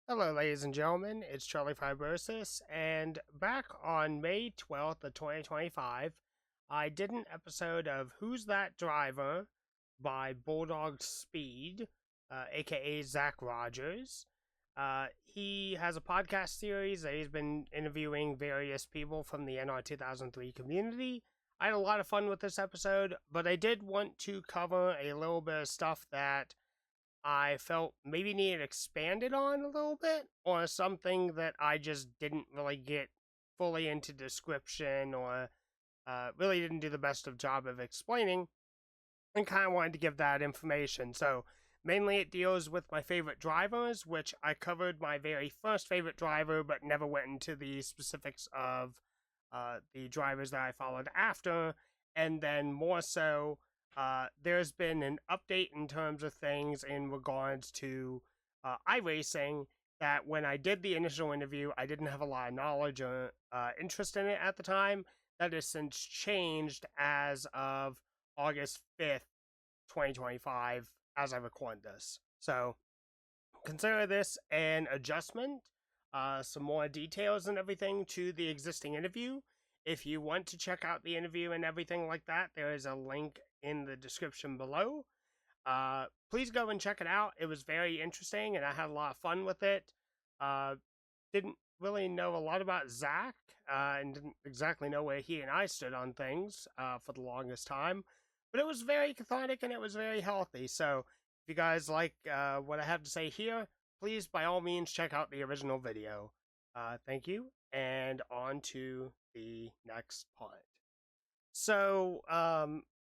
Hello, ladies and gentlemen. It's Charlie Fibrosis, and back on May 12th of 2025, I did an episode of Who's That Driver by Bulldog Speed, aka Zach Rogers. He has a podcast series that he's been interviewing various people from the NR 2003 community. I had a lot of fun with this episode, but I did want to cover a little bit of stuff that I felt maybe needed expanded on a little bit, or something that I just didn't really get fully into description, or really didn't do the best of job of explaining, and kind of wanted to give that information. So mainly it deals with my favorite drivers, which I covered my very first favorite driver, but never went into the specifics of the drivers that I followed after, and then more so, there's been an update in terms of things in regards to iRacing. That when I did the initial interview, I didn't have a lot of knowledge or interest in it at the time. That has since changed as of August 5th, 2025, as I record this. So consider this an adjustment, some more details and everything to the existing interview. If you want to check out the interview and everything like that, there is a link in the description below. Please go and check it out. It was very interesting and I had a lot of fun with it. Uh, didn't really know a lot about Zach, and didn't exactly know where he and I stood on things for the longest time. But it was very cathartic and it was very healthy. So if you guys like what I have to say here, please by all means check out the original video. Thank you, and on to the next part. So,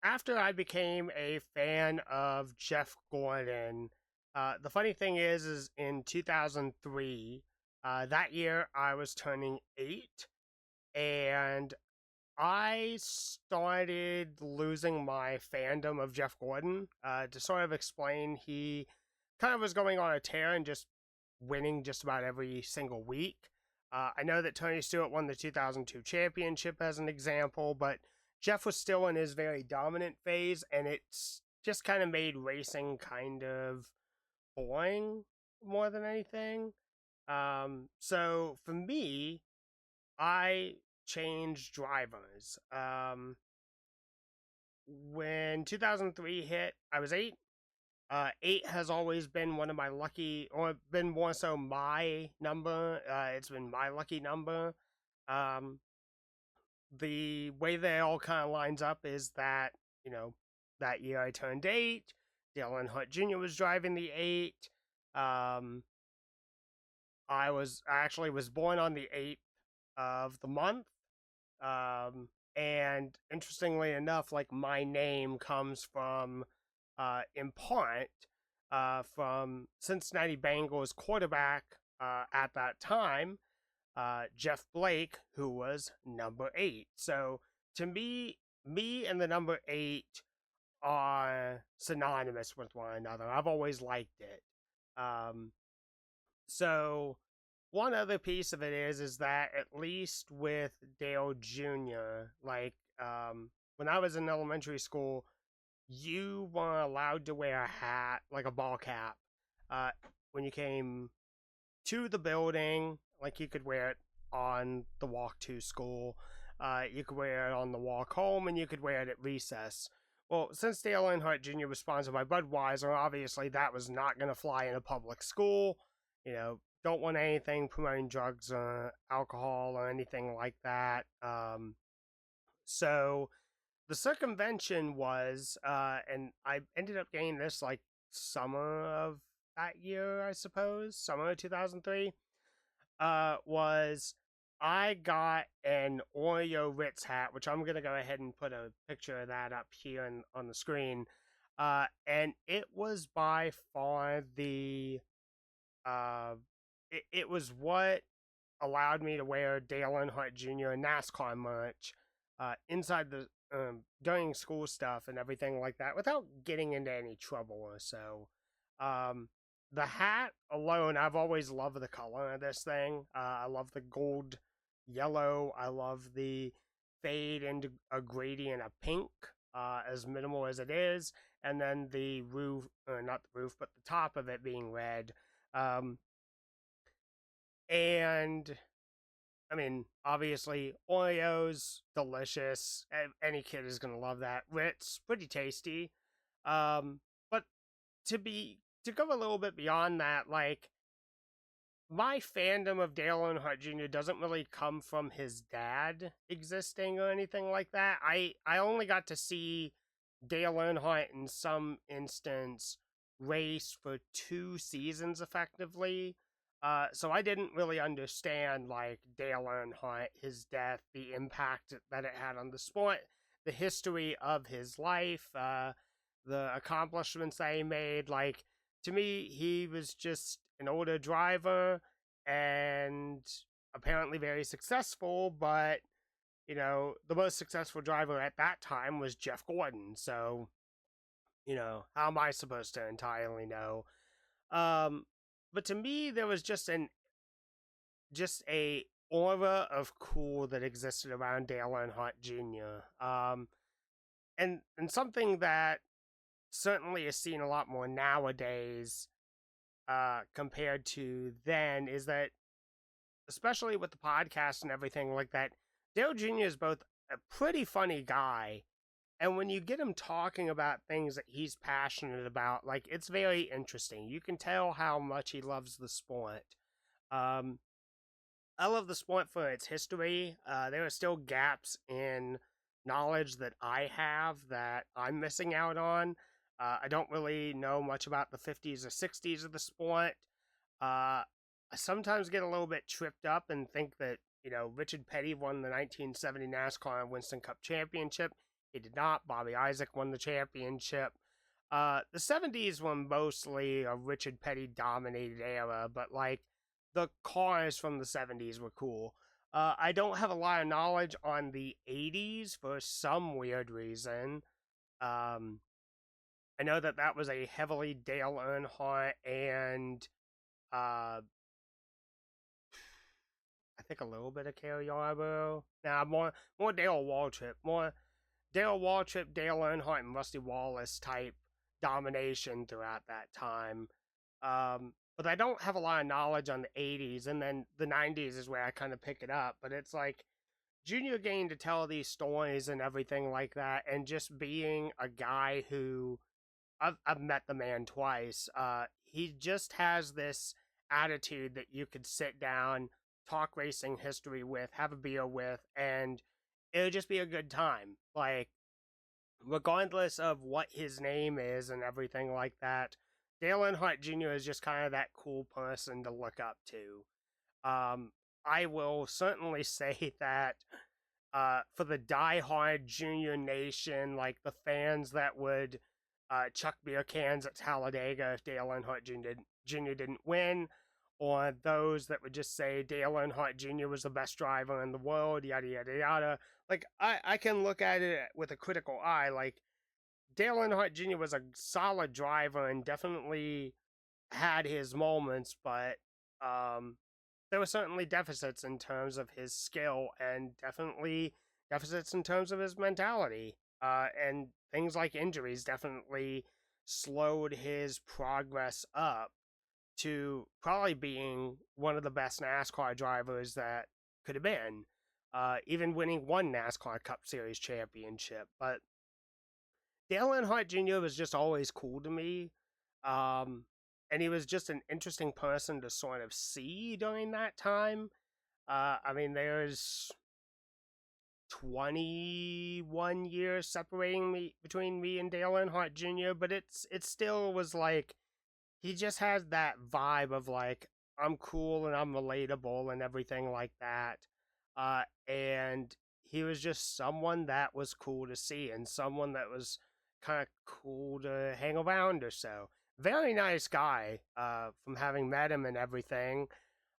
after I became a fan of Jeff Gordon, the funny thing is in 2003, that year I was turning 8, and I started losing my fandom of Jeff Gordon. To sort of explain, he kind of was going on a tear and just winning just about every single week. I know that Tony Stewart won the 2002 championship as an example, but Jeff was still in his very dominant phase, and it's just kind of made racing kind of boring more than anything. So for me, I changed drivers. When 2003 hit, I was 8. 8 has always been one of my lucky, or been more so my number. It's been my lucky number. Um, the way that it all kind of lines up is that, that year I turned 8. Dale Earnhardt Jr. was driving the 8. Um, I actually was born on the 8th of the month. And interestingly enough, like my name comes from, in part, from Cincinnati Bengals quarterback at that time, Jeff Blake, who was number 8. So to me and the number 8 are synonymous with one another. I've always liked it. Um, so one other piece of it is that at least with Dale Jr., like when I was in elementary school, you were allowed to wear a hat, like a ball cap, uh, when you came to the building. Like you could wear it on the walk to school, you could wear it on the walk home, and you could wear it at recess. Well, since Dale Earnhardt Jr. was sponsored by Budweiser, obviously that was not going to fly in a public school. Don't want anything promoting drugs or alcohol or anything like that. So the circumvention was, and I ended up getting this like summer of that year, I suppose, summer of 2003, was I got an Oreo Ritz hat, which I'm going to go ahead and put a picture of that up here on the screen. And it was by far uh, it was what allowed me to wear Dale Earnhardt Jr. NASCAR merch inside the during school stuff and everything like that without getting into any trouble or so. Um, the hat alone, I've always loved the color of this thing. I love the gold yellow. I love the fade into a gradient of pink, as minimal as it is, and then the roof, or not the roof, but the top of it being red. Um, And I mean, obviously, Oreos, delicious. Any kid is gonna love that. Ritz, pretty tasty. But to go a little bit beyond that, like my fandom of Dale Earnhardt Jr. doesn't really come from his dad existing or anything like that. I only got to see Dale Earnhardt in some instance race for 2 seasons effectively. So I didn't really understand like Dale Earnhardt, his death, the impact that it had on the sport, the history of his life, the accomplishments that he made. Like to me, he was just an older driver and apparently very successful, but the most successful driver at that time was Jeff Gordon. So, how am I supposed to entirely know? Um, but to me, there was just a aura of cool that existed around Dale Earnhardt Jr. And something that certainly is seen a lot more nowadays compared to then is that, especially with the podcast and everything like that, Dale Jr. is both a pretty funny guy, and when you get him talking about things that he's passionate about, like it's very interesting. You can tell how much he loves the sport. Um, I love the sport for its history. There are still gaps in knowledge that I have that I'm missing out on. I don't really know much about the 50s or 60s of the sport. I sometimes get a little bit tripped up and think that, Richard Petty won the 1970 NASCAR Winston Cup Championship. He did not. Bobby Isaac won the championship. The 70s were mostly a Richard Petty dominated era, but like the cars from the 70s were cool. I don't have a lot of knowledge on the 80s for some weird reason. Um, I know that was a heavily Dale Earnhardt and uh, I think a little bit of Cale Yarborough. Now more Dale Waltrip, Dale Earnhardt, and Rusty Wallace type domination throughout that time. But I don't have a lot of knowledge on the 80s, and then the 90s is where I kind of pick it up. But it's like Junior getting to tell these stories and everything like that, and just being a guy who I've met the man twice. He just has this attitude that you could sit down, talk racing history with, have a beer with, and it would just be a good time. Like, regardless of what his name is and everything like that, Dale Earnhardt Jr. is just kind of that cool person to look up to. I will certainly say that for the diehard Junior Nation, like the fans that would chuck beer cans at Talladega if Dale Earnhardt Jr. didn't win, or those that would just say Dale Earnhardt Jr. was the best driver in the world, yada, yada, yada. Like, I can look at it with a critical eye. Like, Dale Earnhardt Jr. was a solid driver and definitely had his moments, but there were certainly deficits in terms of his skill and definitely deficits in terms of his mentality. And things like injuries definitely slowed his progress up to probably being one of the best NASCAR drivers that could have been, even winning one NASCAR Cup Series championship. But Dale Earnhardt Jr. was just always cool to me. And he was just an interesting person to sort of see during that time. I mean, there's 21 years separating me between me and Dale Earnhardt Jr., but it still was like he just has that vibe of like I'm cool and I'm relatable and everything like that. And he was just someone that was cool to see and someone that was kind of cool to hang around or so. Very nice guy, from having met him and everything.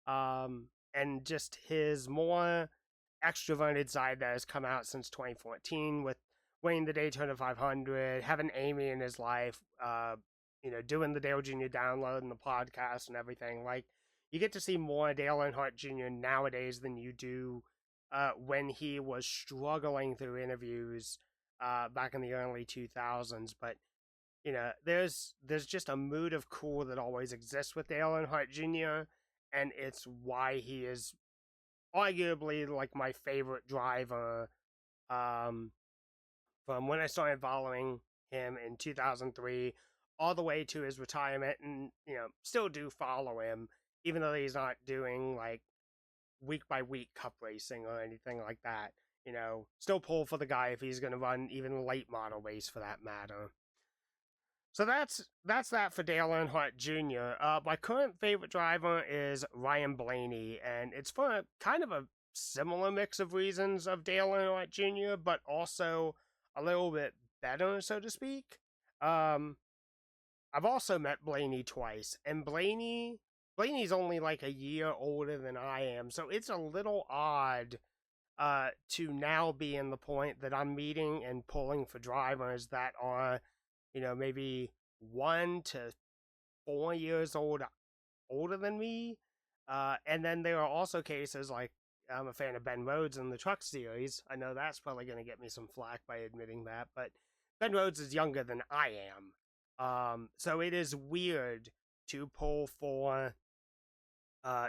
And just his more extroverted side that has come out since 2014 with winning the Daytona 500, having Amy in his life, doing the Dale Jr. download and the podcast and everything. Like, you get to see more Dale Earnhardt Jr. nowadays than you do when he was struggling through interviews back in the early 2000s. But there's just a mood of cool that always exists with Dale Earnhardt Jr. and it's why he is arguably like my favorite driver um, from when I started following him in 2003 all the way to his retirement, and still do follow him even though he's not doing like week by week cup racing or anything like that. Still pull for the guy if he's going to run even a late model race for that matter. So that's that for Dale Earnhardt Jr. My current favorite driver is Ryan Blaney, and it's for kind of a similar mix of reasons of Dale Earnhardt Jr., but also a little bit better, so to speak. Um, I've also met Blaney twice, and Blaney's only like a year older than I am, so it's a little odd to now be in the point that I'm meeting and pulling for drivers that are, maybe 1 to 4 years older than me. And then there are also cases like I'm a fan of Ben Rhodes in the Truck Series. I know that's probably going to get me some flack by admitting that, but Ben Rhodes is younger than I am. So it is weird to pull for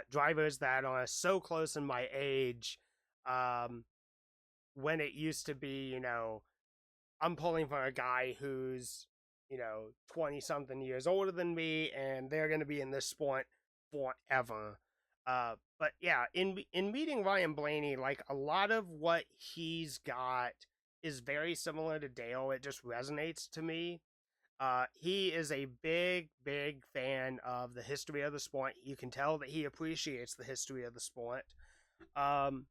drivers that are so close in my age, um, when it used to be, I'm pulling for a guy who's, 20 something years older than me, and they're going to be in this sport forever. But yeah, in meeting Ryan Blaney, like a lot of what he's got is very similar to Dale. It just resonates to me. He is a big, big fan of the history of the sport. You can tell that he appreciates the history of the sport. Um,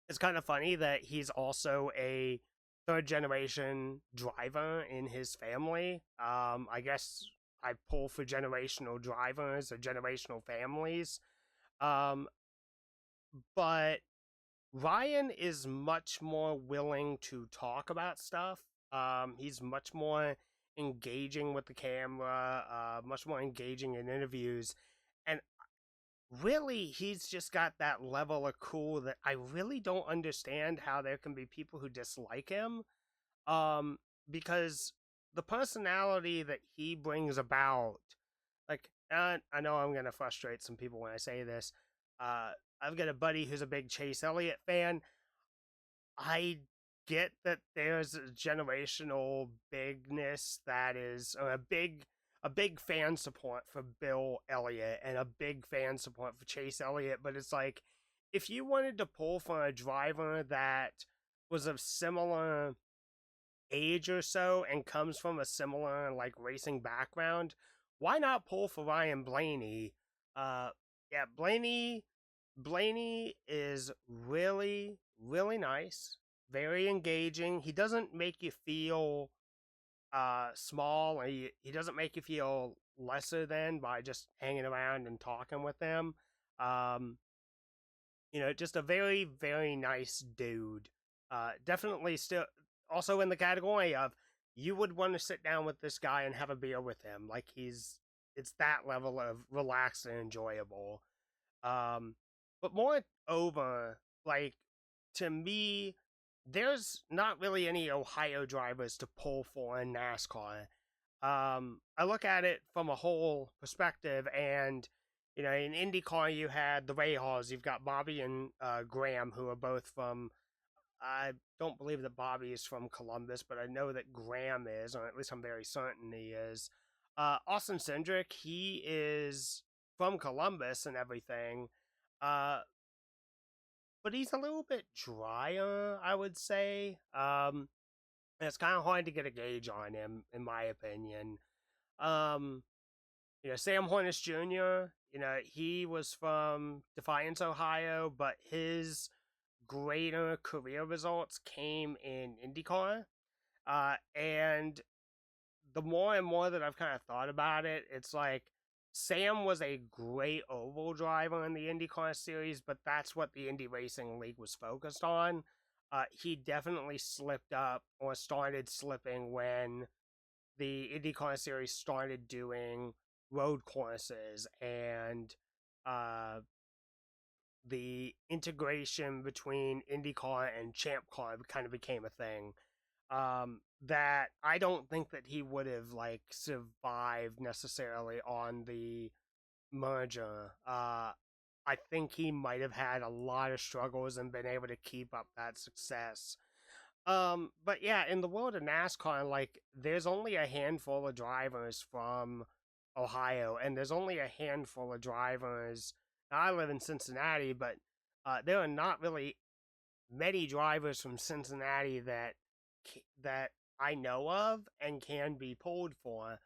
it's kind of funny that he's also a third generation driver in his family. I guess I pull for generational drivers or generational families. Um, but Ryan is much more willing to talk about stuff. He's much more engaging with the camera, much more engaging in interviews. And really, he's just got that level of cool that I really don't understand how there can be people who dislike him. Um, because the personality that he brings about, like, I know I'm gonna frustrate some people when I say this. Uh, I've got a buddy who's a big Chase Elliott fan. I get that there's a generational bigness that is, or a big fan support for Bill Elliott and a big fan support for Chase Elliott, but it's like if you wanted to pull for a driver that was of similar age or so and comes from a similar like racing background, why not pull for Ryan Blaney? Uh yeah, Blaney is really, really nice, very engaging. He doesn't make you feel small, and he doesn't make you feel lesser than by just hanging around and talking with them. Um, just a very, very nice dude. Definitely still also in the category of you would want to sit down with this guy and have a beer with him. Like it's that level of relaxed and enjoyable. Um, but moreover, like to me, there's not really any Ohio drivers to pull for in NASCAR. I look at it from a whole perspective, and in IndyCar you had the Rahals. You've got Bobby and Graham, who are both from. I don't believe that Bobby is from Columbus, but I know that Graham is, or at least I'm very certain he is. Austin Cindric, he is from Columbus and everything, uh, but he's a little bit drier, I would say. And it's kind of hard to get a gauge on him, in my opinion. Um, Sam Hornish Jr., he was from Defiance, Ohio, but his greater career results came in IndyCar. And the more and more that I've kind of thought about it, it's like Sam was a great oval driver in the IndyCar series, but that's what the Indy Racing League was focused on. He definitely slipped up or started slipping when the IndyCar series started doing road courses, and uh, the integration between IndyCar and Champ Car kind of became a thing. That I don't think that he would have like survived necessarily on the merger, I think he might have had a lot of struggles and been able to keep up that success. But yeah, in the world of NASCAR, like there's only a handful of drivers from Ohio, and there's only a handful of drivers. Now, I live in Cincinnati, but there are not really many drivers from Cincinnati that I know of and can be pulled for.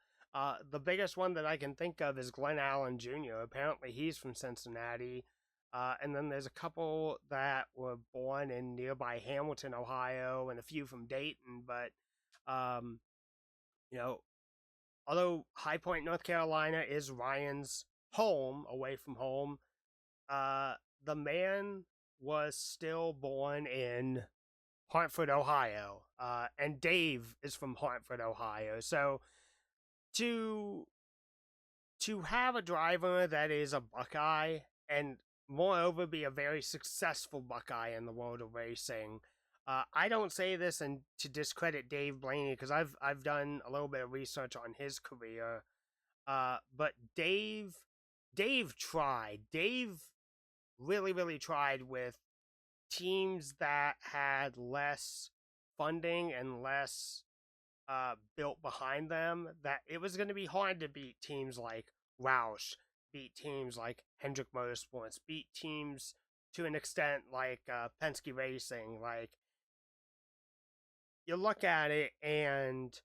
The biggest one that I can think of is Glenn Allen Jr. Apparently, he's from Cincinnati. And then there's a couple that were born in nearby Hamilton, Ohio, and a few from Dayton. But, um, you know, although High Point, North Carolina is Ryan's home, away from home, uh, the man was still born in Hartford, Ohio. And Dave is from Hartford, Ohio. So to have a driver that is a Buckeye and moreover be a very successful Buckeye in the world of racing. I don't say this and to discredit Dave Blaney because I've done a little bit of research on his career. But Dave tried. Dave really tried with teams that had less funding and less built behind them, that it was going to be hard to beat teams like Roush, beat teams like Hendrick Motorsports, beat teams to an extent like Penske Racing. Like, you look at it and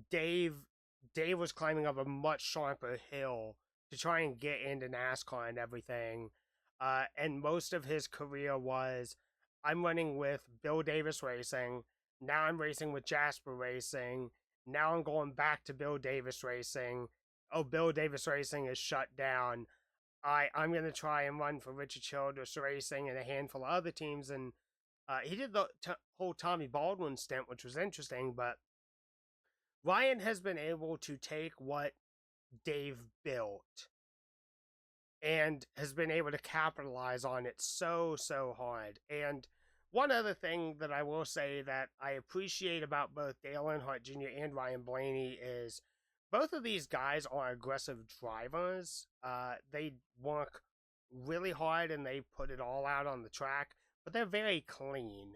Dave Dave was climbing up a much sharper hill to try and get into NASCAR and everything. And most of his career was, I'm running with Bill Davis Racing. Now I'm racing with Jasper Racing. Now I'm going back to Bill Davis Racing. Oh, Bill Davis Racing is shut down. I'm going to try and run for Richard Childress Racing and a handful of other teams. And he did the whole Tommy Baldwin stint, which was interesting, but Ryan has been able to take what Dave built and has been able to capitalize on it so hard. And one other thing that I will say that I appreciate about both Dale Earnhardt Jr. and Ryan Blaney is both of these guys are aggressive drivers. They work really hard and they put it all out on the track, but they're very clean.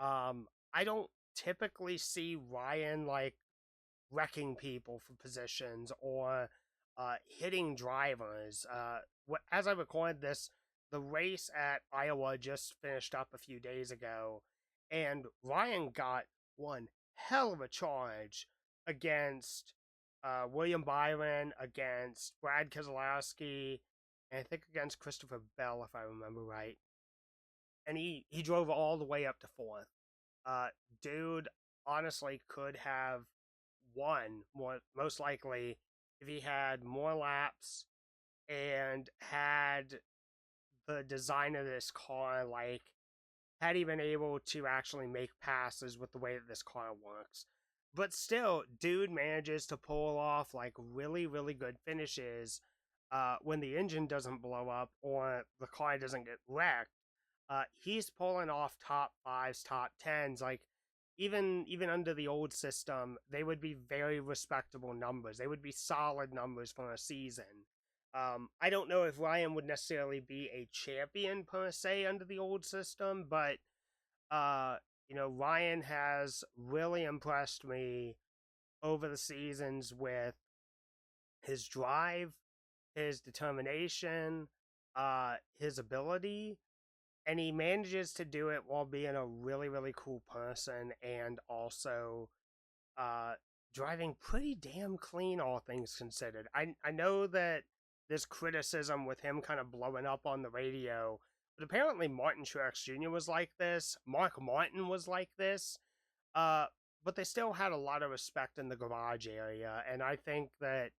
I don't typically see Ryan like wrecking people for positions or hitting drivers. As I record this, the race at Iowa just finished up a few days ago, and Ryan got one hell of a charge against William Byron, against Brad Keselowski, and I think against Christopher Bell, if I remember right. And he drove all the way up to fourth. Uh, Dude honestly could have won most likely if he had more laps and had the design of this car, like had he been able to actually make passes with the way that this car works. But still, dude manages to pull off like really good finishes when the engine doesn't blow up or the car doesn't get wrecked. He's pulling off top fives, top tens. Like even under the old system, they would be very respectable numbers. They would be solid numbers for a season. I don't know if Ryan would necessarily be a champion per se under the old system, but Ryan has really impressed me over the seasons with his drive, his determination, his ability, and he manages to do it while being a really cool person and also uh, driving pretty damn clean, all things considered. I know that there's criticism with him kind of blowing up on the radio, but apparently Martin Truex Jr. was like this. Mark Martin was like this. Uh, but they still had a lot of respect in the garage area, and I think that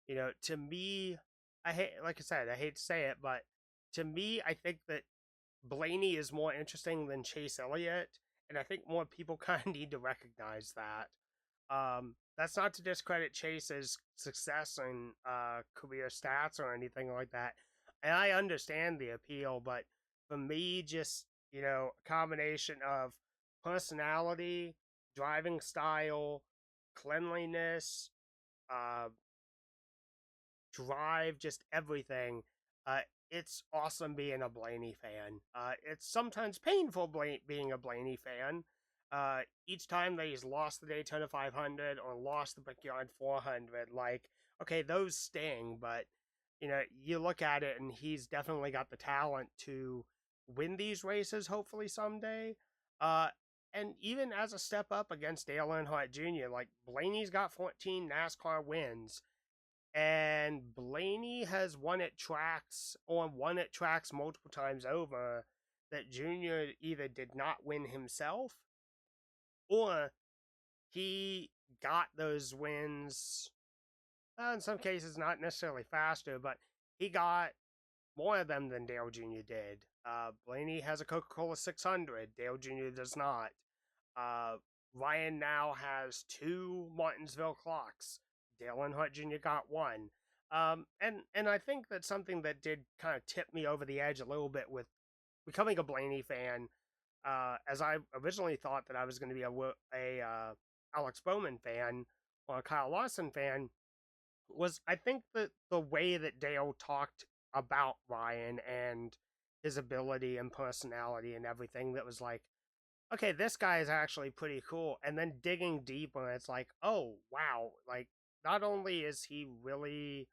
to me, like I said, I hate to say it, but to me, I think that Blaney is more interesting than Chase Elliott, and I think more people kind of need to recognize that. That's not to discredit Chase's success and career stats or anything like that. And I understand the appeal, but for me, just a combination of personality, driving style, cleanliness, uh, drive, just everything. Uh, it's awesome being a Blaney fan. It's sometimes painful being a Blaney fan. Each time that he's lost the Daytona 500 or lost the Brickyard 400, like, okay, those sting, but you look at it and he's definitely got the talent to win these races, hopefully someday. Uh, and even as a step up against Dale Earnhardt Jr., like Blaney's got 14 NASCAR wins, and Blaney has won at tracks multiple times over that Jr. either did not win himself or he got those wins. In some cases, not necessarily faster, but he got more of them than Dale Jr. did. Blaney has a Coca-Cola 600. Dale Jr. does not. Uh, Ryan now has 2 Martinsville clocks. Dale Earnhardt Jr. got 1. And I think that's something that did kind of tip me over the edge a little bit with becoming a Blaney fan. As I originally thought that I was going to be a Alex Bowman fan or a Kyle Larson fan, was I think that the way that Dale talked about Ryan and his ability and personality and everything, that was like, okay, this guy is actually pretty cool. And then digging deeper, it's like, oh, wow. Like, not only is he really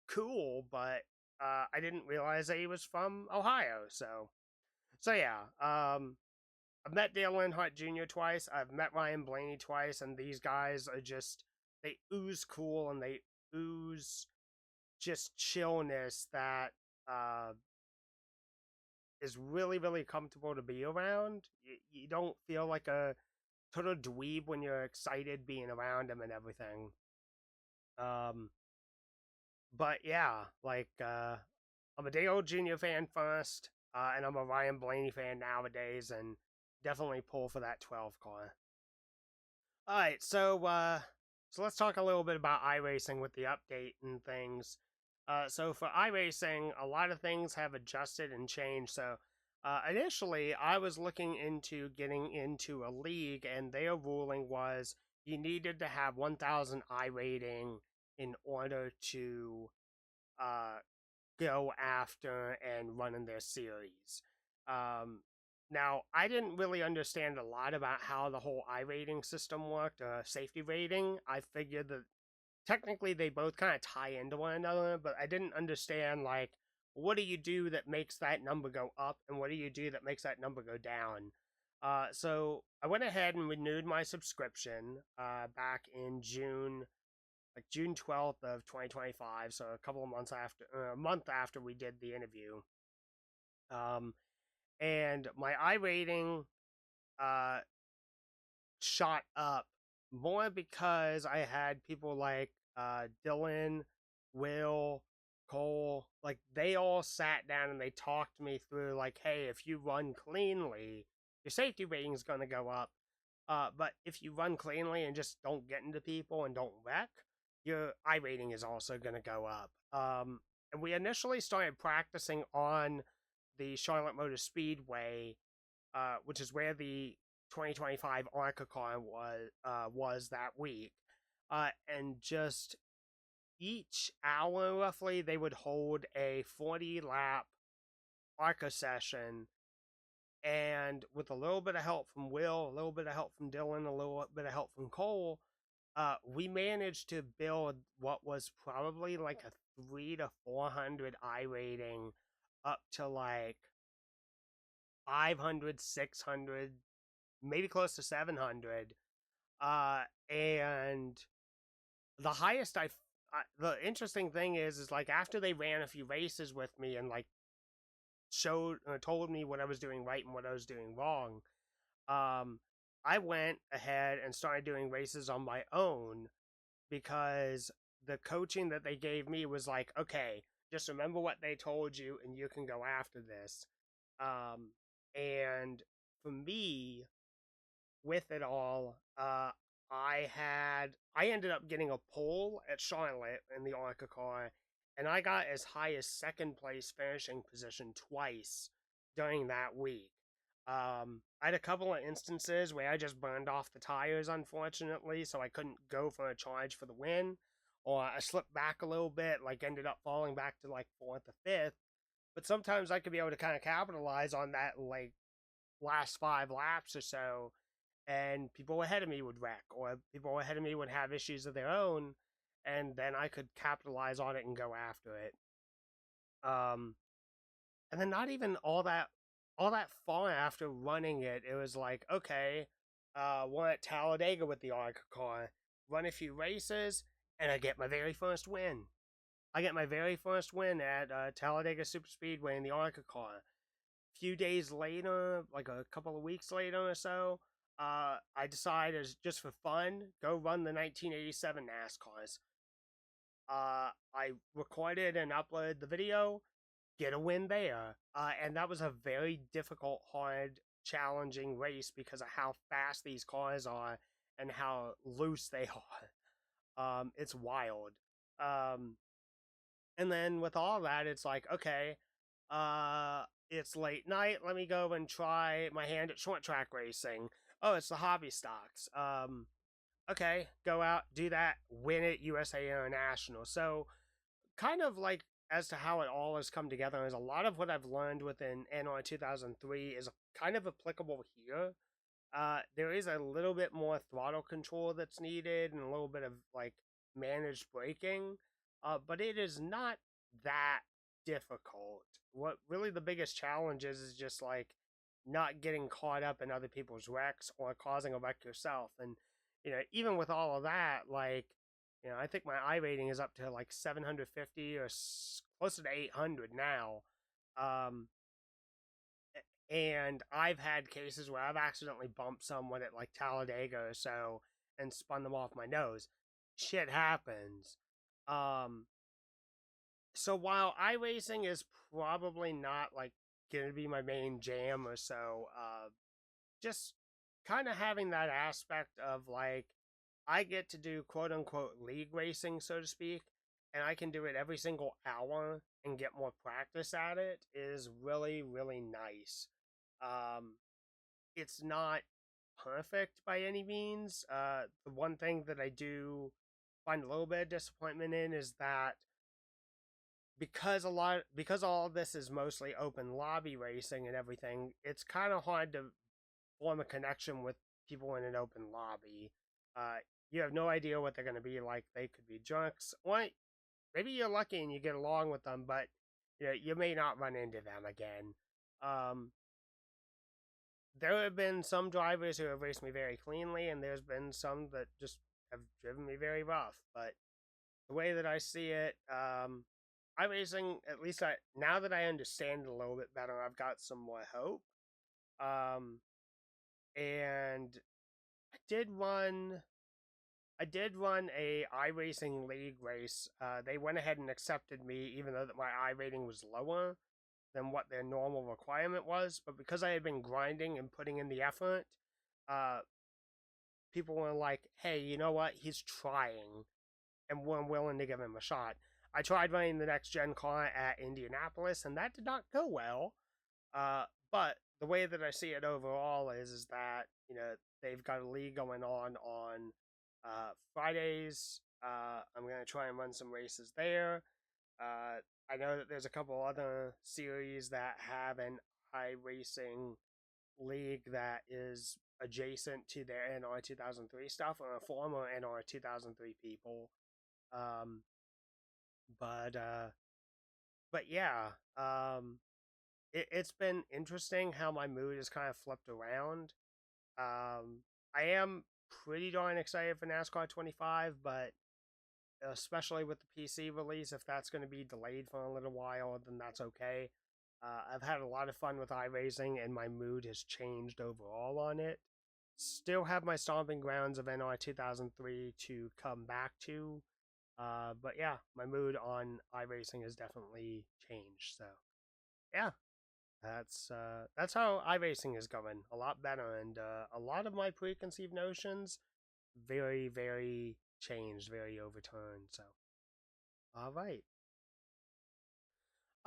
cool, but I didn't realize that he was from Ohio. So yeah. I've met Dale Earnhardt Jr. twice. I've met Ryan Blaney twice. And these guys are just, they ooze cool and they ooze just chillness that is really, really comfortable to be around. You don't feel like a total dweeb when you're excited being around him and everything. Um, but yeah, like I'm a Dale Jr. fan first, and I'm a Ryan Blaney fan nowadays, and definitely pull for that 12 car. All right, so let's talk a little bit about iRacing with the update and things. So for iRacing, a lot of things have adjusted and changed. So initially, I was looking into getting into a league, and their ruling was you needed to have 1,000 iRating in order to uh, go after and run in their series. Um, Now, I didn't really understand a lot about how the whole iRating system worked, safety rating. I figured that technically they both kind of tie into one another, but I didn't understand, like, what do you do that makes that number go up, and what do you do that makes that number go down? So I went ahead and renewed my subscription back in June, like June 12th of 2025, so a couple of months after, a month after we did the interview. Um, and my iRating uh, shot up more because I had people like Dylan, Will, Cole, like they all sat down and they talked me through, like, hey, if you run cleanly, your safety rating is going to go up. But if you run cleanly and just don't get into people and don't wreck, your iRating is also going to go up. And we initially started practicing on the Charlotte Motor Speedway, which is where the 2025 ArcaCon was that week. And just each hour, roughly, they would hold a 40-lap ARCA session. And with a little bit of help from Will, a little bit of help from Dylan, a little bit of help from Cole, we managed to build what was probably like a 300 to 400 iRating up to like 500, 600, maybe close to 700. And the highest the interesting thing is like after they ran a few races with me and like told me what I was doing right and what I was doing wrong, I went ahead and started doing races on my own because the coaching that they gave me was like, okay, just remember what they told you and you can go after this. And for me, with it all, I ended up getting a pole at Charlotte in the ARCA car, and I got as high as second place finishing position twice during that week. I had a couple of instances where I just burned off the tires, unfortunately, so I couldn't go for a charge for the win, or I slipped back a little bit, like ended up falling back to like fourth or fifth. But sometimes I could be able to kind of capitalize on that like last 5 laps or so, and people ahead of me would wreck, or people ahead of me would have issues of their own, and then I could capitalize on it and go after it. Um, and then not even all that far after running it, it was like, okay, won at Talladega with the ARCA car, run a few races, and I get my very first win. I get my very first win at Talladega Superspeedway in the ARCA car. A few days later, like a couple of weeks later or so, I decided just for fun, go run the 1987 NASCARs. I recorded and uploaded the video, get a win there. And that was a very difficult, hard, challenging race because of how fast these cars are and how loose they are. It's wild. Um, and then with all that, it's like, okay, it's late night. Let me go and try my hand at short track racing. Oh, it's the hobby stocks. Okay, go out, do that, win at USA International. So, kind of like as to how it all has come together is a lot of what I've learned within NR 2003 is kind of applicable here. There is a little bit more throttle control that's needed and a little bit of like managed braking, but it is not that difficult. What really the biggest challenge is just like not getting caught up in other people's wrecks or causing a wreck yourself. And even with all of that, like I think my I rating is up to like 750 or closer to 800 now. Um, and I've had cases where I've accidentally bumped someone at like Talladega or so and spun them off my nose. Shit happens. Um, so while iRacing is probably not like gonna be my main jam or so, just kind of having that aspect of like I get to do quote unquote league racing, so to speak, and I can do it every single hour and get more practice at it is really, really nice. Um, it's not perfect by any means. The one thing that I do find a little bit of disappointment in is that because all of this is mostly open lobby racing and everything, it's kind of hard to form a connection with people in an open lobby. Uh, you have no idea what they're going to be like. They could be jerks, or maybe you're lucky and you get along with them, but you may not run into them again. Um, there have been some drivers who have raced me very cleanly, and there's been some that just have driven me very rough. But the way that I see it, iRacing, at least now that I understand it a little bit better, I've got some more hope. Um, and I did run a iRacing league race. They went ahead and accepted me, even though that my I rating was lower than what their normal requirement was. But because I had been grinding and putting in the effort, uh, people were like, "Hey, you know what? He's trying, and we're willing to give him a shot." I tried running the next gen car at Indianapolis, and that did not go well. But the way that I see it overall is that they've got a league going on Fridays. I'm gonna try and run some races there. I know that there's a couple other series that have an iRacing league that is adjacent to their NR 2003 stuff or a former NR 2003 people. Um, but uh, but yeah, it's been interesting how my mood has kind of flipped around. I am pretty darn excited for NASCAR 25, but especially with the PC release, if that's going to be delayed for a little while, then that's okay. I've had a lot of fun with iRacing, and my mood has changed overall on it. Still have my stomping grounds of NR 2003 to come back to, but yeah, my mood on iRacing has definitely changed. So yeah, that's how iRacing is going. A lot better, and a lot of my preconceived notions very, very changed, very overturned. So all right.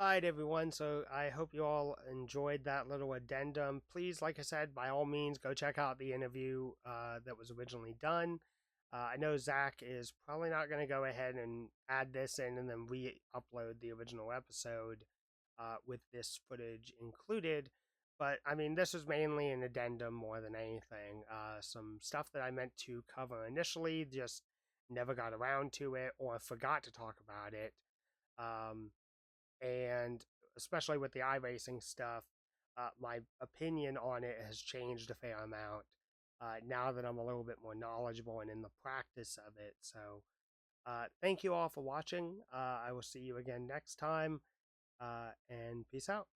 All right, everyone. So I hope you all enjoyed that little addendum. Please, like I said, by all means, go check out the interview that was originally done. I know Zach is probably not going to go ahead and add this in and then re-upload the original episode with this footage included. But I mean, this was mainly an addendum more than anything. Some stuff that I meant to cover initially, just never got around to it or forgot to talk about it. And especially with the iRacing stuff, my opinion on it has changed a fair amount now that I'm a little bit more knowledgeable and in the practice of it. So, thank you all for watching. I will see you again next time, and peace out.